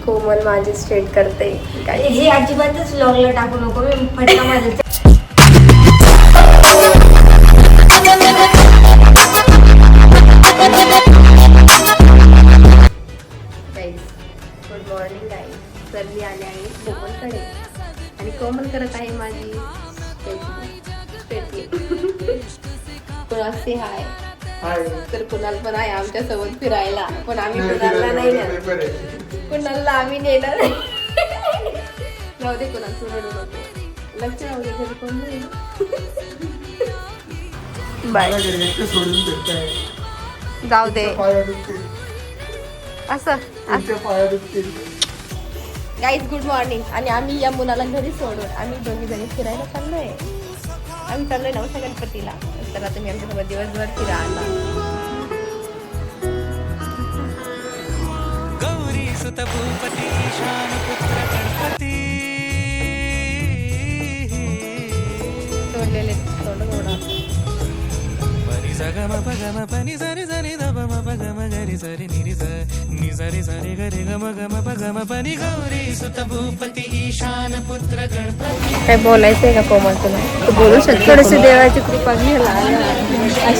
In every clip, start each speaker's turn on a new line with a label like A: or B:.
A: कोमल माझी स्ट्रेट करते.
B: हे अजिबातच लॉंगला टाकू नको, मी फटका माझ्या.
A: Good morning guys. तर मी आले आहे कोमलकडे आणि कोमल करत आहे माझी कुणाल से हाय. तर कुणाल पण आहे आमच्या सोबत फिरायला, पण आम्ही कुणालला नाही नेणार. कुणालला आम्ही नेणार नाही. जाऊ दे कुणाल, तू रडू नको. लक्ष राहू दे, घरी कोण नाही. बाय. जाऊ दे असं. Guys good morning. आणि आम्ही या मुलाला घरी सोडून आम्ही दोन्ही जणी फिरायला चाललोय. आम्ही चाललोय नवसा गणपतीला. तर आता मी आमच्यासोबत दिवसभर फिरायला.
C: गौरी सुत भूपती ईशान पुत्र गणपती.
A: सोडलेले सोडून ओढा.
C: गम पगम पनि सरि सरि दम पगम गरि सरि निरि स नि सरि सरि गरि गम गम पगम पनि गौरी सुत भूपती ईशान पुत्र गणपती.
A: काय बोलायचंय का कोमल तुला? तू बोलू शकते.
B: थोडीशी देवाची कृपा घ्यायला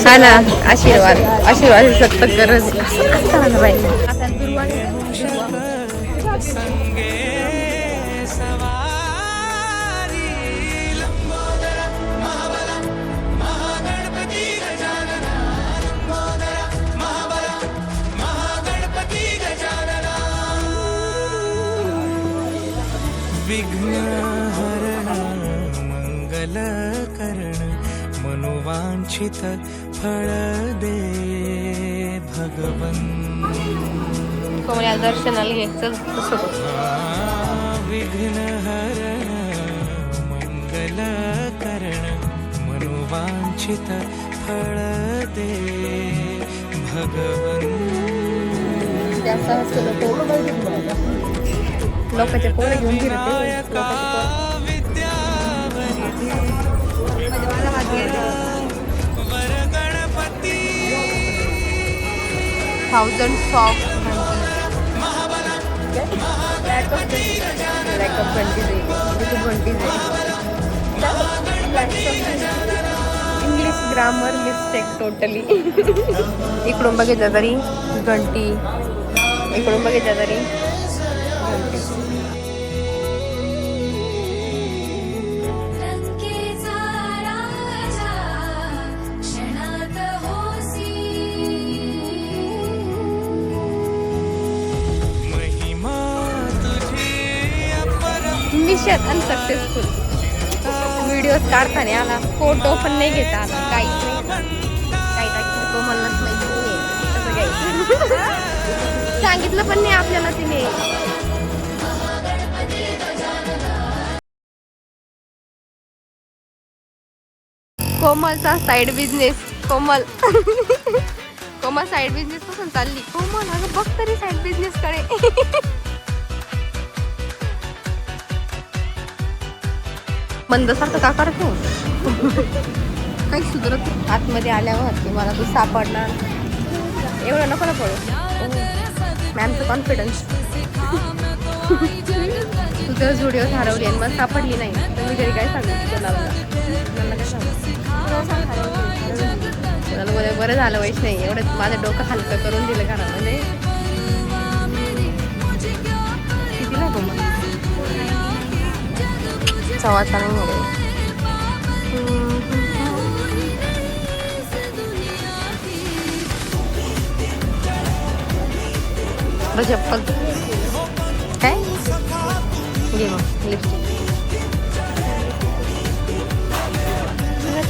A: हा ना. आशीर्वाद आशीर्वाद सक्त गरज असं पाहिजे. आता
C: संगे सवारी लंबोदर महाबला महागणपती गजानना. लंबोदर महाबला महागणपती गजानना. विघ्नहरण मंगलकरण मनोवांछित फळ दे भगवन्.
A: कोमल दर्शनाला घ्यायचं सोबत.
C: विघ्नहरण मंगलकरण मनोवांछित फळ दे भगवन्.
A: लोकांच्या पोरं घेऊन फिरते.
C: वर Ganpati.
A: 1000 soft English grammar mistake totally. इकडून बघितलं तरी घंटी, इकडून बघितलं तरी घंटी. Mission unsuccessful. व्हिडिओज काढताना आला, फोटो पण नाही घेता आला, काहीच नाही. काही टाकी कोमललाच माहिती तसं काही सांगितलं पण नाही आपल्याला तिने. कोमलचा साईड बिझनेस. कोमल कोमल साईड बिझनेस पासून चालली. कोमल अगं बघ तरी साईड बिझनेस कडे. मंदसारखं का करतो? काही सुधरत. आतमध्ये आल्यावर की मला तू सापडणार एवढं नको ना पडू. मॅमचं कॉन्फिडन्स. तुझं जुडिओ हरवली आणि मग सापडली नाही तर मी घरी काय सांगू तुला? मला काय सांगू? तुला बरं झालं वैश नाही एवढं माझं डोकं हलकं करून दिलं घरामध्ये. किती ना कोमल चवाचा नाही मिळेल. चप्पल काय घे मग लिपस्टिक.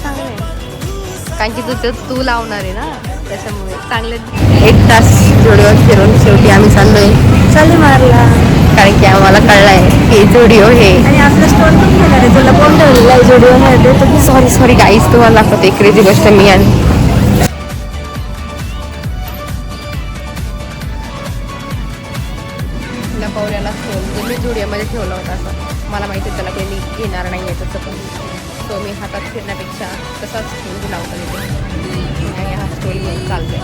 A: चांगलं आहे कारण की तू लावणार आहे ना त्याच्यामुळे चांगले. 1 तास जुडिओ फिरून शेवटी आम्ही चालू मारला कारण की आम्हाला कळलंय की जुडिओ हे.
B: आणि आपलं स्टोर पण घेणार आहे. तुला कोण ठेवलेला आहे जुडिओ मध्ये?
A: सॉरी गाईस तुम्हाला दाखवते क्रेझी गोष्ट. मी आणि लपवल्याला मी जुडिओमध्ये ठेवलं होतं असं. मला माहिती त्याला कोणी घेणार नाही आहे तसं पण. तो मी हातात फिरण्यापेक्षा तसाच ठेवून लावता येते आणि हा स्टोरी म्हणून चालतोय.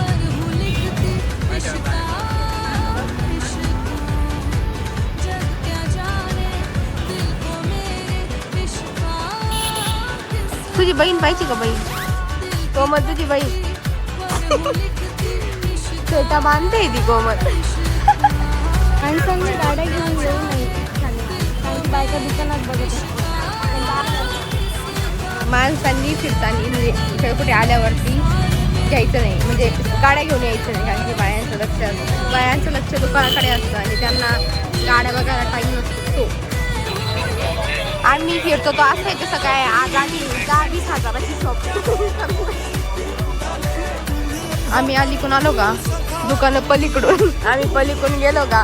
A: तुझी बहीण पाहिजे का बहीण? कोमल तुझी बहीण छोटा बांधते ती कोमल.
B: माणसांनी गाड्या घेऊन येऊ नये खाली. कारण की बायका दुकानात बघत असतात.
A: माणसांनी फिरताना म्हणजे इकडे कुठे आल्यावरती घ्यायचं नाही, म्हणजे गाड्या घेऊन यायचं नाही. कारण की बायांचं लक्ष दुकानाकडे असतं आणि त्यांना गाड्या बघायला टाईम नसतो. आम्ही फिरतो तो असं आहे कसं काय, आज आम्ही 10-20 हजाराची शॉप. आम्ही अलीकडून आलो का दुकानं पलीकडून, आम्ही पलीकडून गेलो का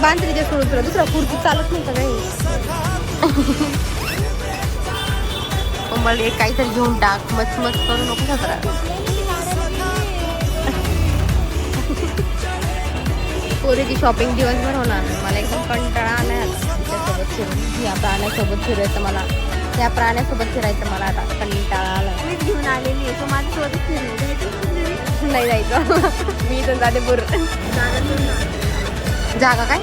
A: बांधरीच्या सोडून तुला दुसरा कुर्ती चालत नाही का काही. मला एक काहीतरी घेऊन टाक, मच करू नको सतरा. पोरीची शॉपिंग दिवसभर होणार. मला एकदम कंटाळा आलाय तिच्यासोबत फिरून. या प्राण्यासोबत फिरायचं मला, त्या प्राण्यासोबत फिरायचं मला आता कंटाळा आलाय.
B: मीच घेऊन आलेली आहे, तो माझ्यासोबत फिरले
A: नाही जायचं. मी इथून जाते पूर. जागा काय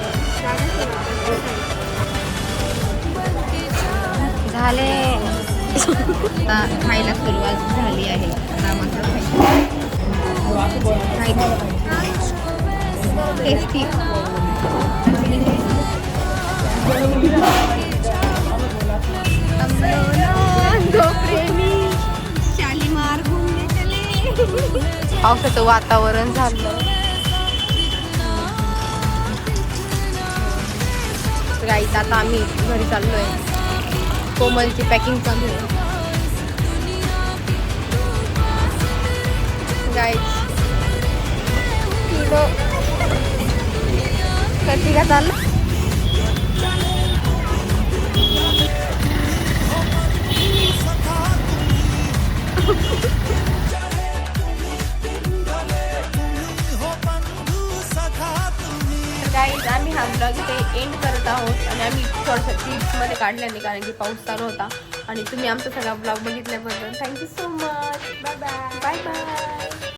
A: झाले. आता खायला सुरुवात झाली आहे. टेस्टी. शालीमार घुमने चले. पावसाचं वातावरण झालं. गाईज आता आम्ही घरी चाललोय. कोमलची पॅकिंग चालू आहे. गाईज कधी का चाललं. गाईज आम्ही हा ब्लॉग इथे एंड करत आहोत आणि आम्ही थोडंसं ट्रिप्समध्ये काढलं नाही कारण की पाऊस चालू होता. आणि तुम्ही आमचा सगळा ब्लॉग बघितल्याबद्दल thank you so much. Bye bye. Bye bye.